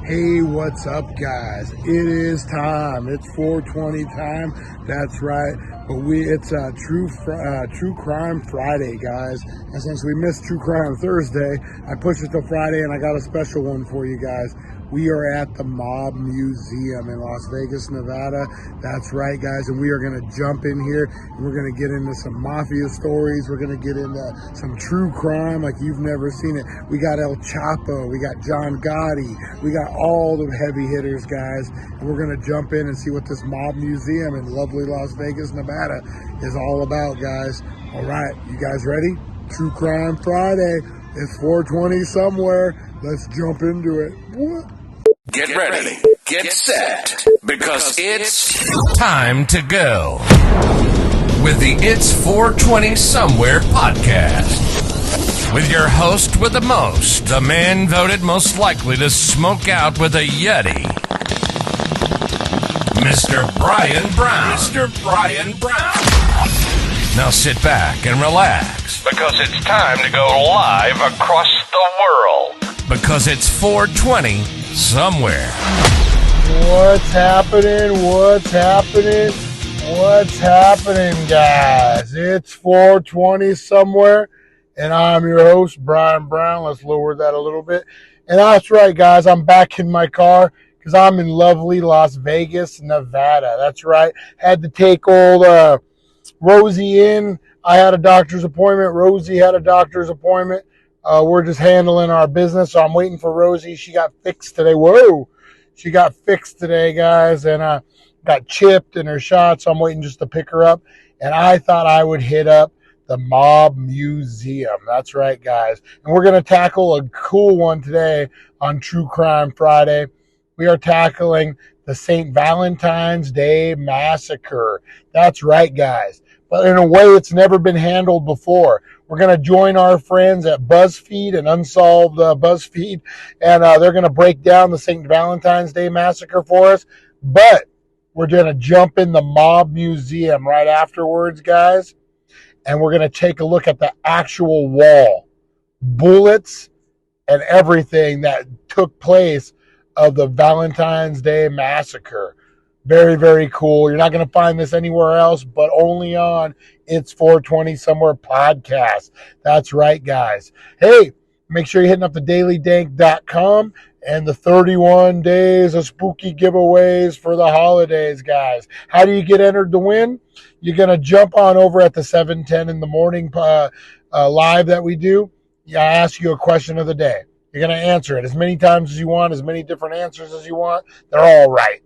Hey, what's up, guys? It is time. It's 420 time. That's right. But it's True Crime Friday, guys. And since we missed True Crime Thursday, I pushed it to Friday, and I got a special one for you guys. We are at the Mob Museum in Las Vegas, Nevada. That's right, guys. And we are going to jump in here, and we're going to get into some mafia stories. We're going to get into some true crime like you've never seen it. We got El Chapo. We got John Gotti. We got all the heavy hitters, guys. And we're going to jump in and see what this Mob Museum in lovely Las Vegas, Nevada is all about, guys. All right, you guys ready? True Crime Friday. It's 420 somewhere. Let's jump into it. What? Get ready, get set, because it's time to go with the It's 420 Somewhere podcast. With your host with the most, the man voted most likely to smoke out with a Yeti, Mr. Brian Brown. Mr. Brian Brown. Now sit back and relax, because it's time to go live across the world. Because it's 420 Somewhere. What's happening? What's happening? What's happening, guys? It's 420 Somewhere, and I'm your host, Brian Brown. Let's lower that a little bit. And that's right, guys. I'm back in my car because I'm in lovely Las Vegas, Nevada. That's right. Had to take old Rosie in. I had a doctor's appointment. Rosie had a doctor's appointment. We're just handling our business, so I'm waiting for Rosie. She got fixed today. Whoa! She got fixed today, guys, and got chipped in her shot, so I'm waiting just to pick her up. And I thought I would hit up the Mob Museum. That's right, guys. And we're going to tackle a cool one today on True Crime Friday. We are tackling the St. Valentine's Day Massacre. That's right, guys. But in a way it's never been handled before. We're going to join our friends at BuzzFeed and Unsolved BuzzFeed, and they're going to break down the St. Valentine's Day Massacre for us. But we're going to jump in the Mob Museum right afterwards, guys, and we're going to take a look at the actual wall, bullets, and everything that took place of the Valentine's Day Massacre. Very, very cool. You're not going to find this anywhere else, but only on It's 420 Somewhere podcast. That's right, guys. Hey, make sure you're hitting up the DailyDank.com and the 31 days of spooky giveaways for the holidays, guys. How do you get entered to win? You're going to jump on over at the 7:10 in the morning live that we do. I ask you a question of the day. You're going to answer it as many times as you want, as many different answers as you want. They're all right.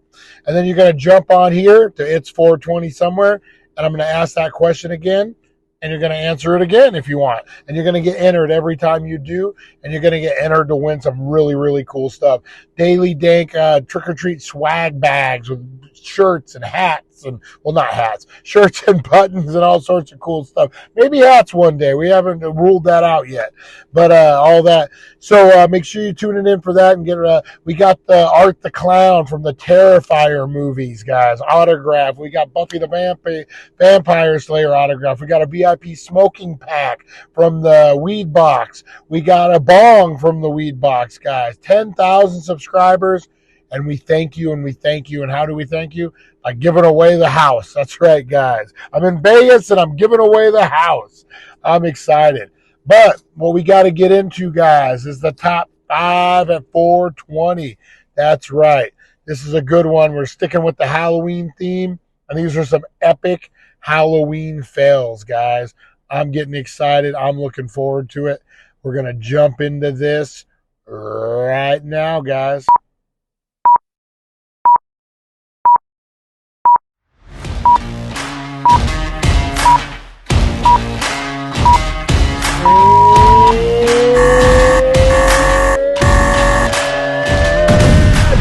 And then you're going to jump on here to It's 420 Somewhere, and I'm going to ask that question again, and you're going to answer it again if you want. And you're going to get entered every time you do, and you're going to get entered to win some really, really cool stuff. Daily Dank trick-or-treat swag bags with shirts and hats, and, well, not hats, shirts and buttons and all sorts of cool stuff. Maybe hats one day. We haven't ruled that out yet, but all that. So make sure you tune in for that and get. We got the Art the Clown from the Terrifier movies, guys. Autograph. We got Buffy the Vampire Slayer autograph. We got a VIP smoking pack from the Weed Box. We got a bong from the Weed Box, guys. 10,000 subscribers. And we thank you, and we thank you. And how do we thank you? By giving away the house. That's right, guys. I'm in Vegas, and I'm giving away the house. I'm excited. But what we got to get into, guys, is the top 5 at 420. That's right. This is a good one. We're sticking with the Halloween theme, and these are some epic Halloween fails, guys. I'm getting excited. I'm looking forward to it. We're going to jump into this right now, guys.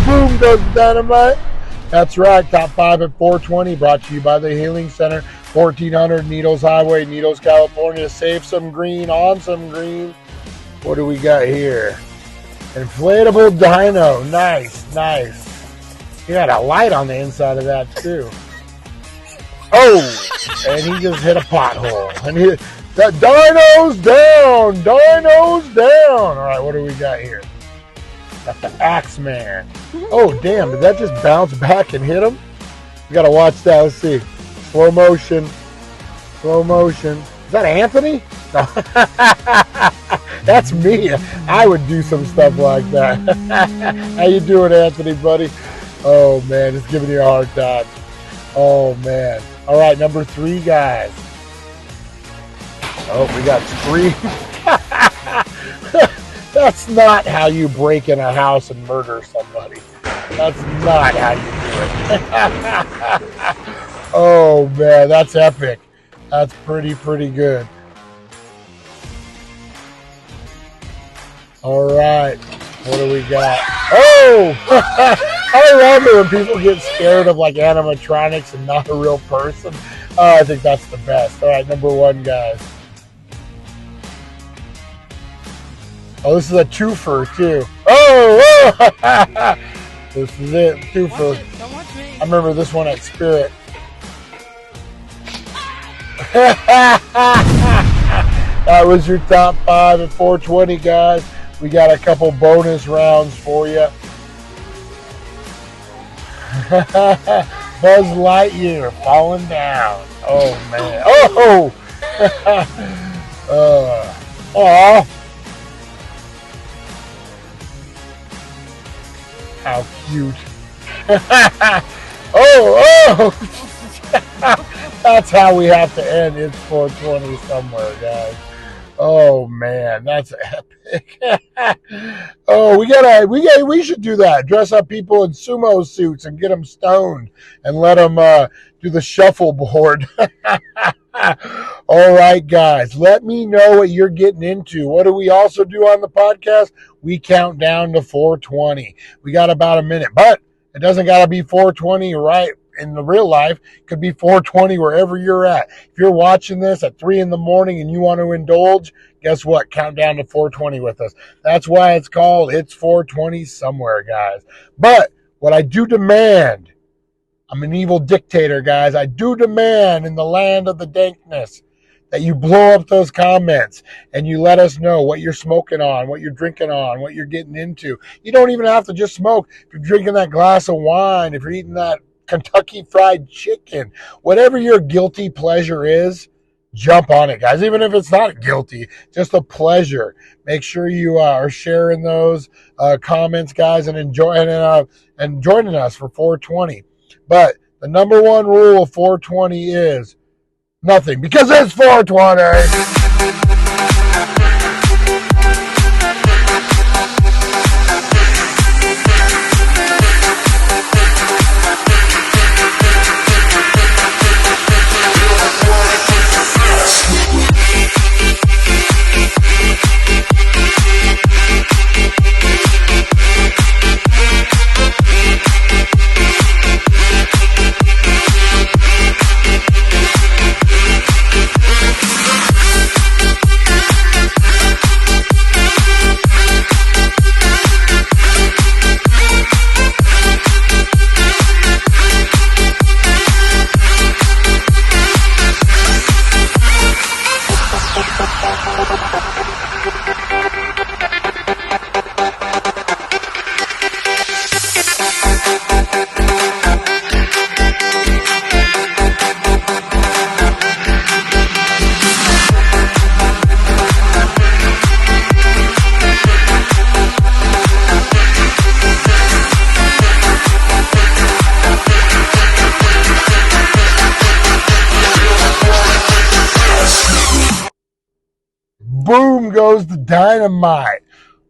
Boom goes dynamite. That's right. Top 5 at 420 brought to you by the Healing Center, 1400 Needles Highway, Needles, California. Save some green on some green. What do we got here? Inflatable dino. Nice, nice. You got a light on the inside of that too. Oh, and he just hit a pothole. And that dino's down. Dino's down. All right, what do we got here? Got the Axeman. Oh, damn. Did that just bounce back and hit him? We got to watch that. Let's see. Slow motion. Slow motion. Is that Anthony? No. That's me. I would do some stuff like that. How you doing, Anthony, buddy? Oh, man. It's giving you a hard time. Oh, man. All right, number 3, guys. Oh, we got Scream. That's not how you break in a house and murder somebody. That's not how you do it. Oh, man, that's epic. That's pretty good. All right, what do we got? Oh! I love it when people get scared of like animatronics and not a real person. Oh, I think that's the best. All right, number 1, guys. Oh, this is a twofer, too. Oh! This is it, twofer. Don't watch me. I remember this one at Spirit. That was your top 5 at 420, guys. We got a couple bonus rounds for you. Buzz Lightyear falling down. Oh, man. Oh! Aw. How cute. Oh! That's how we have to end. It's 420 somewhere, guys. Oh man, that's epic. Oh, we should do that. Dress up people in sumo suits and get them stoned and let them do the shuffleboard. All right, guys, let me know what you're getting into. What do we also do on the podcast? We count down to 420. We got about a minute, but it doesn't got to be 420 right in the real life. It could be 420 wherever you're at. If you're watching this at 3 in the morning and you want to indulge, guess what? Count down to 420 with us. That's why it's called It's 420 Somewhere, guys. But what I do demand, I'm an evil dictator, guys. I do demand in the land of the dankness that you blow up those comments and you let us know what you're smoking on, what you're drinking on, what you're getting into. You don't even have to just smoke. If you're drinking that glass of wine, if you're eating that Kentucky Fried Chicken, whatever your guilty pleasure is, jump on it, guys. Even if it's not guilty, just a pleasure. Make sure you are sharing those comments, guys, and joining us for 420. But the number one rule of 420 is nothing, because it's 420. Boom goes the dynamite.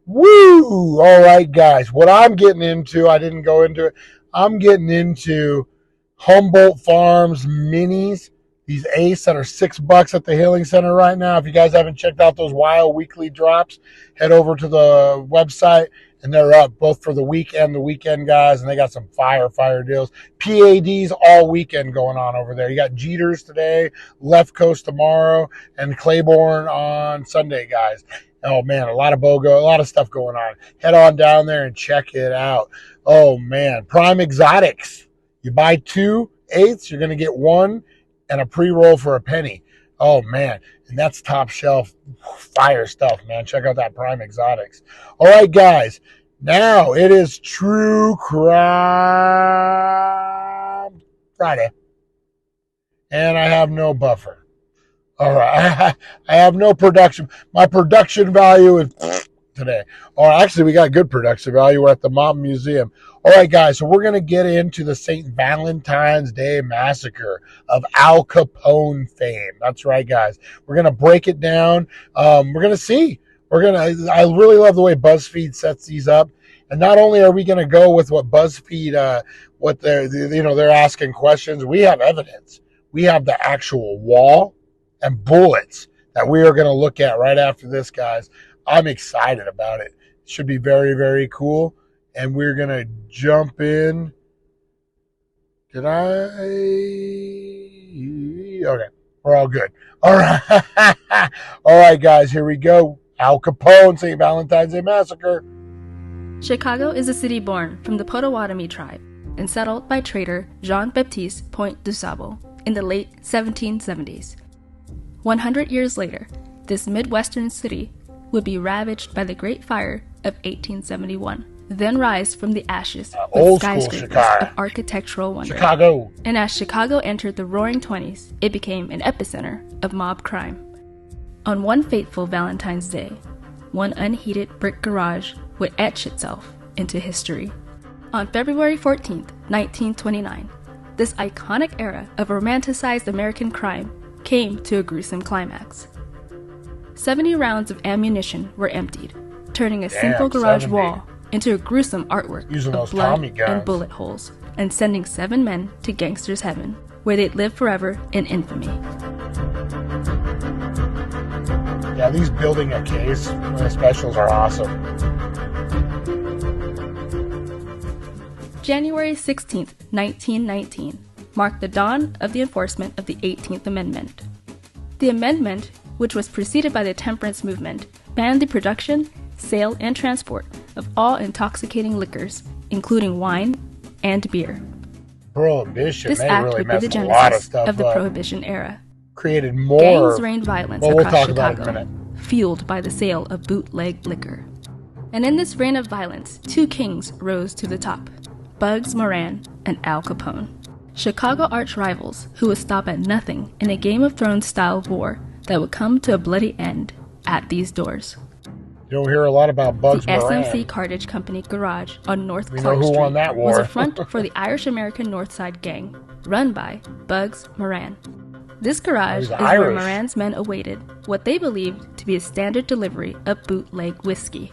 Woo! All right, guys. What I'm getting into, I didn't go into it. I'm getting into Humboldt Farms minis. These Ace that are $6 at the Healing Center right now. If you guys haven't checked out those wild weekly drops, head over to the website, and they're up both for the week and the weekend, guys. And they got some fire deals. PADs all weekend going on over there. You got Jeters today, Left Coast tomorrow, and Claiborne on Sunday, guys. Oh, man, a lot of BOGO, a lot of stuff going on. Head on down there and check it out. Oh, man, Prime Exotics. You buy 2 eighths, you're going to get 1 and a pre-roll for a penny. Oh, man, and that's top shelf fire stuff, man. Check out that Prime Exotics. All right, guys, now it is True Crime Friday, and I have no buffer. All right, I have no production. My production value is today. Or actually, we got good production value. We're at the Mountain Museum. All right, guys, so we're going to get into the St. Valentine's Day Massacre of Al Capone fame. That's right, guys. We're going to break it down. We're going to see. I really love the way BuzzFeed sets these up. And not only are we going to go with what BuzzFeed, what they're asking questions, we have evidence. We have the actual wall and bullets that we are going to look at right after this, guys. I'm excited about it. It should be very, very cool. And we're going to jump in. Okay, we're all good. All right. All right, guys, here we go. Al Capone, St. Valentine's Day Massacre. Chicago is a city born from the Potawatomi tribe and settled by trader Jean-Baptiste Point du Sable in the late 1770s. 100 years later, this Midwestern city would be ravaged by the Great Fire of 1871, then rise from the ashes with skyscrapers of architectural wonder. Chicago. And as Chicago entered the Roaring Twenties, it became an epicenter of mob crime. On one fateful Valentine's Day, one unheated brick garage would etch itself into history. On February 14th, 1929, this iconic era of romanticized American crime came to a gruesome climax. 70 rounds of ammunition were emptied, turning a simple garage 70. wall into a gruesome artwork Using of those blood Tommy guns. and bullet holes, and sending 7 men to gangsters' heaven, where they'd live forever in infamy. Yeah, these building a case specials are awesome. January 16th, 1919, marked the dawn of the enforcement of the 18th Amendment. The amendment, which was preceded by the temperance movement, banned the production, sale, and transport of all intoxicating liquors, including wine and beer. Prohibition. This They act really would be the messed a lot of genesis stuff of the up. Prohibition era. Created more. Gangs rained violence Well, we'll across talk about it in a Chicago, minute. fueled by the sale of bootleg liquor. And in this reign of violence, 2 kings rose to the top: Bugs Moran and Al Capone. Chicago arch-rivals who would stop at nothing in a Game of Thrones-style war that would come to a bloody end at these doors. You don't hear a lot about Bugs The Moran. SMC Cartage Company garage on North We Clark know who Street won that war. was a front for the Irish-American Northside Gang, run by Bugs Moran. This garage is Irish. where Moran's men awaited what they believed to be a standard delivery of bootleg whiskey.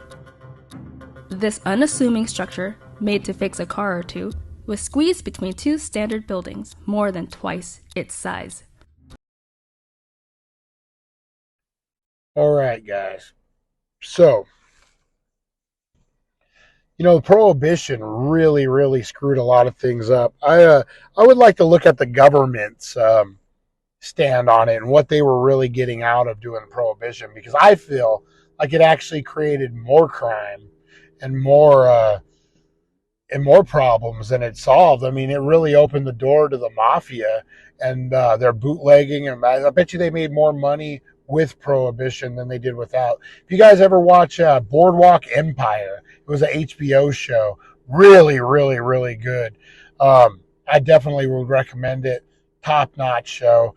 This unassuming structure, made to fix a car or two, was squeezed between two standard buildings more than twice its size. All right, guys. So, Prohibition really screwed a lot of things up. I would like to look at the government's stand on it and what they were really getting out of doing Prohibition, because I feel like it actually created more crime and more problems than it solved. I mean, it really opened the door to the mafia and their bootlegging, and I bet you they made more money with Prohibition than they did without. If you guys ever watch Boardwalk Empire, it was an HBO show. Really good. I definitely would recommend it. Top-notch show.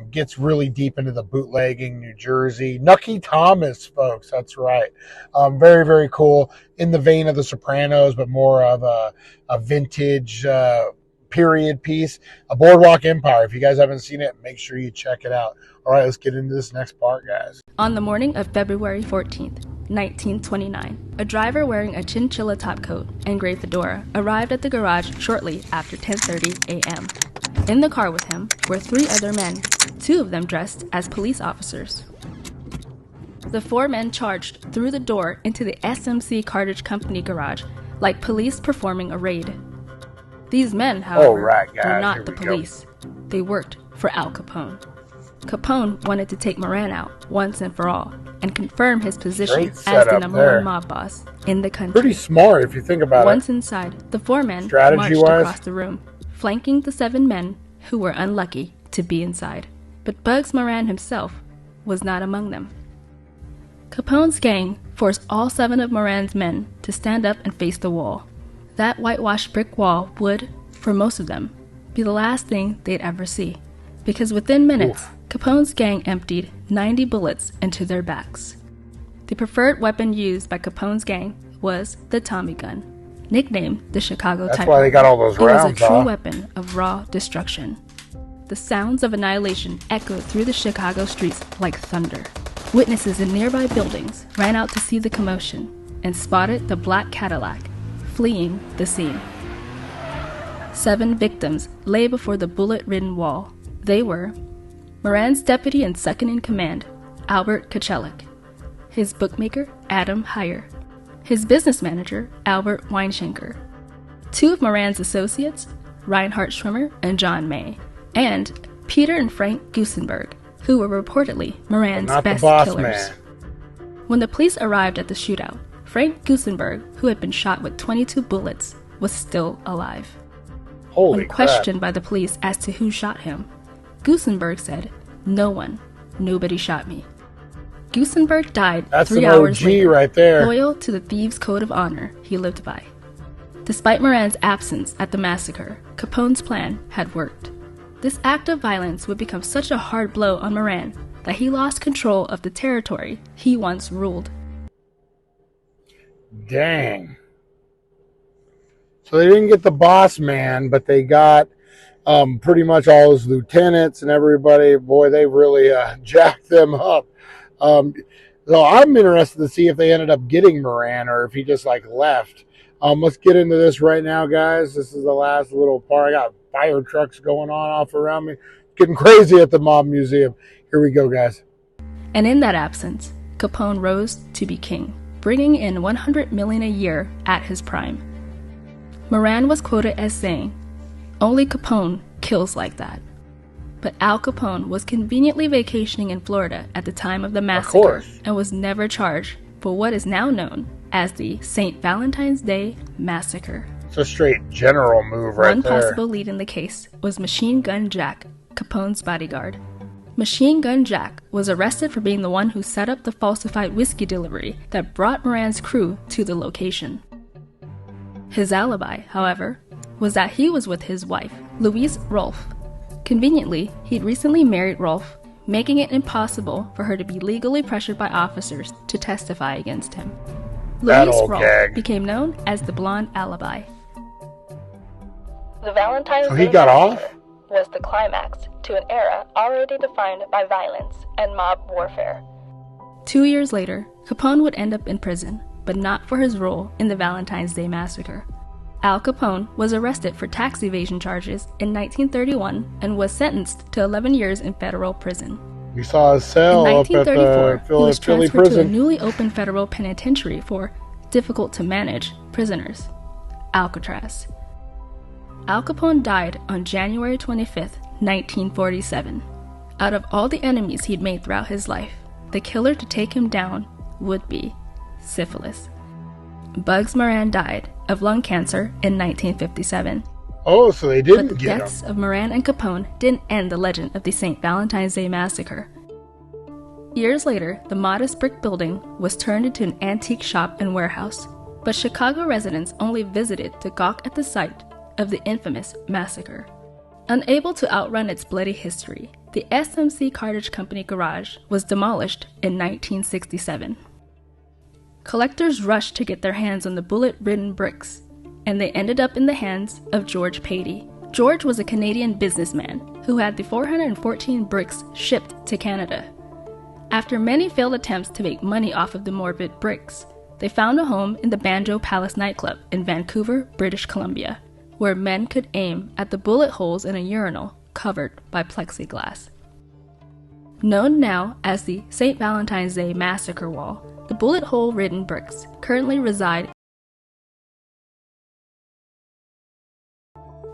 Gets really deep into the bootlegging, New Jersey. Nucky Thomas, folks, that's right. Very cool. In the vein of The Sopranos, but more of a vintage period piece. A Boardwalk Empire. If you guys haven't seen it, make sure you check it out. All right, let's get into this next part, guys. On the morning of February 14th, 1929, a driver wearing a chinchilla topcoat and gray fedora arrived at the garage shortly after 10:30 a.m. In the car with him were 3 other men, 2 of them dressed as police officers. The 4 men charged through the door into the SMC Cartage Company garage like police performing a raid. These men, however, were not the police. They worked for Al Capone. Capone wanted to take Moran out once and for all and confirm his position as the #1 mob boss in the country. Pretty smart if you think about it. Once inside, the 4 men marched across the room, flanking the 7 men who were unlucky to be inside. But Bugs Moran himself was not among them. Capone's gang forced all 7 of Moran's men to stand up and face the wall. That whitewashed brick wall would, for most of them, be the last thing they'd ever see, because within minutes, Capone's gang emptied 90 bullets into their backs. The preferred weapon used by Capone's gang was the Tommy gun, nicknamed the Chicago Type. That's why they got all those rounds. It was a true weapon of raw destruction. The sounds of annihilation echoed through the Chicago streets like thunder. Witnesses in nearby buildings ran out to see the commotion and spotted the black Cadillac fleeing the scene. 7 victims lay before the bullet-ridden wall. They were Moran's deputy and second-in-command, Albert Kachelek, his bookmaker, Adam Heyer, his business manager, Albert Weinschenker, 2 of Moran's associates, Reinhard Schwimmer and John May, and Peter and Frank Gusenberg, who were reportedly Moran's best killers. When the police arrived at the shootout, Frank Gusenberg, who had been shot with 22 bullets, was still alive. When questioned by the police as to who shot him, Gusenberg said, "No one. Nobody shot me." Gusenberg died 3 hours later, right there. loyal to the thieves' code of honor he lived by. Despite Moran's absence at the massacre, Capone's plan had worked. This act of violence would become such a hard blow on Moran that he lost control of the territory he once ruled. Dang. So they didn't get the boss man, but they got pretty much all his lieutenants and everybody. Boy, they really jacked them up. So I'm interested to see if they ended up getting Moran or if he just left. Let's get into this right now, guys. This is the last little part. I got fire trucks going on off around me. Getting crazy at the Mob Museum. Here we go, guys. And in that absence, Capone rose to be king, bringing in $100 million a year at his prime. Moran was quoted as saying, "Only Capone kills like that." But Al Capone was conveniently vacationing in Florida at the time of the massacre and was never charged for what is now known as the St. Valentine's Day Massacre. It's a straight general move right there. One possible lead in the case was Machine Gun Jack, Capone's bodyguard. Machine Gun Jack was arrested for being the one who set up the falsified whiskey delivery that brought Moran's crew to the location. His alibi, however, was that he was with his wife, Louise Rolfe. Conveniently, he'd recently married Rolfe, making it impossible for her to be legally pressured by officers to testify against him. Louise Rolfe became known as the Blonde Alibi. The Valentine's Day Massacre was the climax to an era already defined by violence and mob warfare. 2 years later, Capone would end up in prison, but not for his role in the Valentine's Day Massacre. Al Capone was arrested for tax evasion charges in 1931 and was sentenced to 11 years in federal prison. We saw a cell in up at the he was transferred prison. to a newly opened federal penitentiary for difficult-to-manage prisoners, Alcatraz. Al Capone died on January 25, 1947. Out of all the enemies he'd made throughout his life, the killer to take him down would be syphilis. Bugs Moran died of lung cancer in 1957. Oh, so they didn't but the get deaths him. of Moran and Capone didn't end the legend of the St. Valentine's Day Massacre. Years later, the modest brick building was turned into an antique shop and warehouse, but Chicago residents only visited to gawk at the site of the infamous massacre. Unable to outrun its bloody history, the SMC Cartage Company garage was demolished in 1967. Collectors rushed to get their hands on the bullet-ridden bricks, and they ended up in the hands of George Patey. George was a Canadian businessman who had the 414 bricks shipped to Canada. After many failed attempts to make money off of the morbid bricks, they found a home in the Banjo Palace nightclub in Vancouver, British Columbia, where men could aim at the bullet holes in a urinal covered by plexiglass. Known now as the St. Valentine's Day Massacre Wall, the bullet hole-ridden bricks currently reside.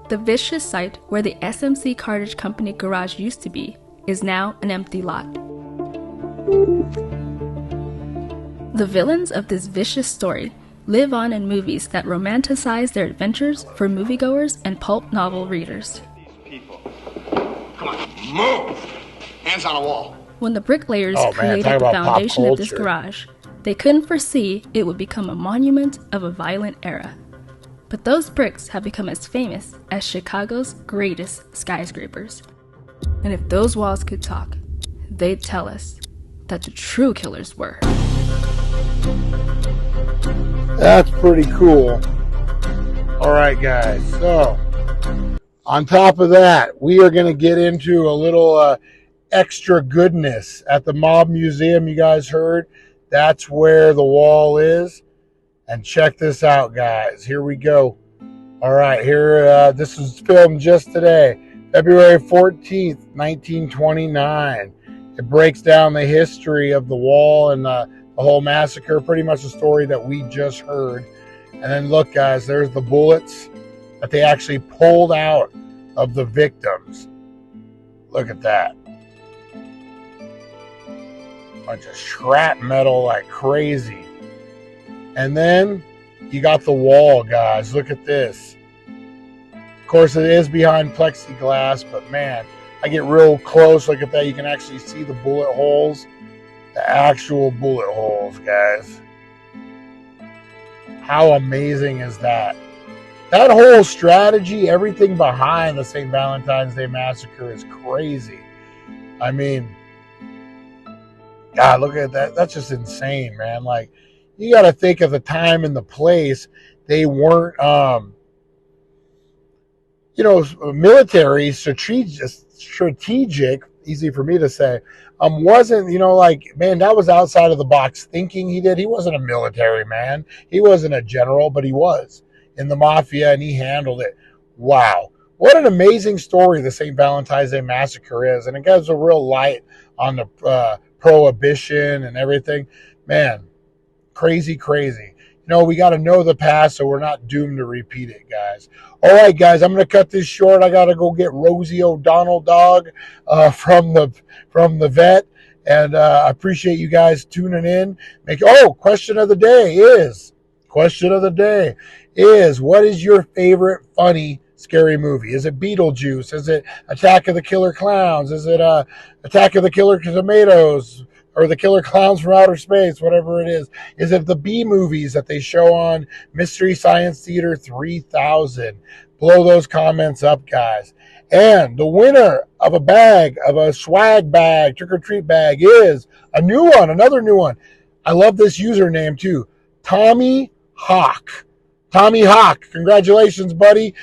The vicious site where the SMC Cartage Company garage used to be is now an empty lot. The villains of this vicious story live on in movies that romanticize their adventures for moviegoers and pulp novel readers. These people. Come on, move! Hands on a wall. When the bricklayers created the foundation of this garage, they couldn't foresee it would become a monument of a violent era. But those bricks have become as famous as Chicago's greatest skyscrapers. And if those walls could talk, they'd tell us that the true killers were. That's pretty cool. All right, guys. So, on top of that, we are going to get into a little extra goodness at the Mob Museum. You guys heard? That's where the wall is. And check this out, guys. Here we go. All right, here. This was filmed just today, February 14th, 1929. It breaks down the history of the wall and the whole massacre, pretty much the story that we just heard. And then look, guys, there's the bullets that they actually pulled out of the victims. Look at that. Bunch of shrapnel like crazy. And then you got the wall, guys. Look at this. Of course, it is behind plexiglass, but man, I get real close. Look at that. You can actually see the bullet holes. The actual bullet holes, guys. How amazing is that? That whole strategy, everything behind the St. Valentine's Day Massacre is crazy. I mean, God, look at that. That's just insane, man. Like, you got to think of the time and the place. They weren't, military, strategic, easy for me to say, wasn't, man, that was outside of the box thinking he did. He wasn't a military man. He wasn't a general, but he was in the mafia, and he handled it. Wow. What an amazing story the St. Valentine's Day Massacre is. And it gives a real light on the prohibition and everything. Man, crazy. We got to know the past so we're not doomed to repeat it, guys. All right, guys, I'm going to cut this short. I got to go get Rosie O'Donnell dog from the vet. And I appreciate you guys tuning in. Question of the day is, what is your favorite funny, scary movie? Is it Beetlejuice? Is it Attack of the Killer Clowns? Is it Attack of the Killer Tomatoes? Or the Killer Clowns from Outer Space, whatever it is. Is it the B movies that they show on Mystery Science Theater 3000? blow those comments up, guys. And the winner of a swag bag, trick-or-treat bag, is a new one, another new one. I love this username too, Tommy Hawk. Tommy Hawk, congratulations, buddy.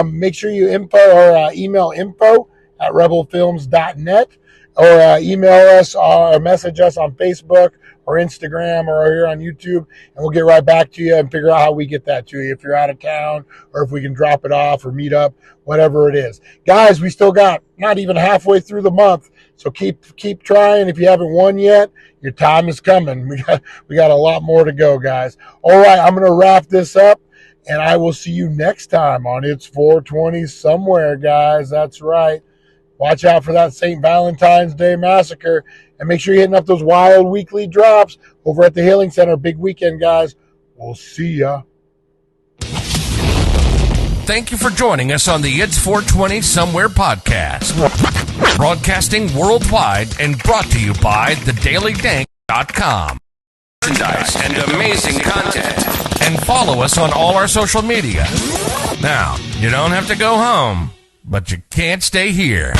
Make sure you email info@rebelfilms.net or email us or message us on Facebook or Instagram or here on YouTube, and we'll get right back to you and figure out how we get that to you if you're out of town or if we can drop it off or meet up, whatever it is. Guys, we still got not even halfway through the month, so keep trying. If you haven't won yet, your time is coming. We got a lot more to go, guys. All right, I'm going to wrap this up, and I will see you next time on It's 420 Somewhere, guys. That's right. Watch out for that St. Valentine's Day Massacre, and make sure you're hitting up those wild weekly drops over at the Healing Center. Big weekend, guys. We'll see ya. Thank you for joining us on the It's 420 Somewhere podcast. Broadcasting worldwide and brought to you by DailyDank.com. Merchandise and amazing content. And follow us on all our social media. Now, you don't have to go home, but you can't stay here.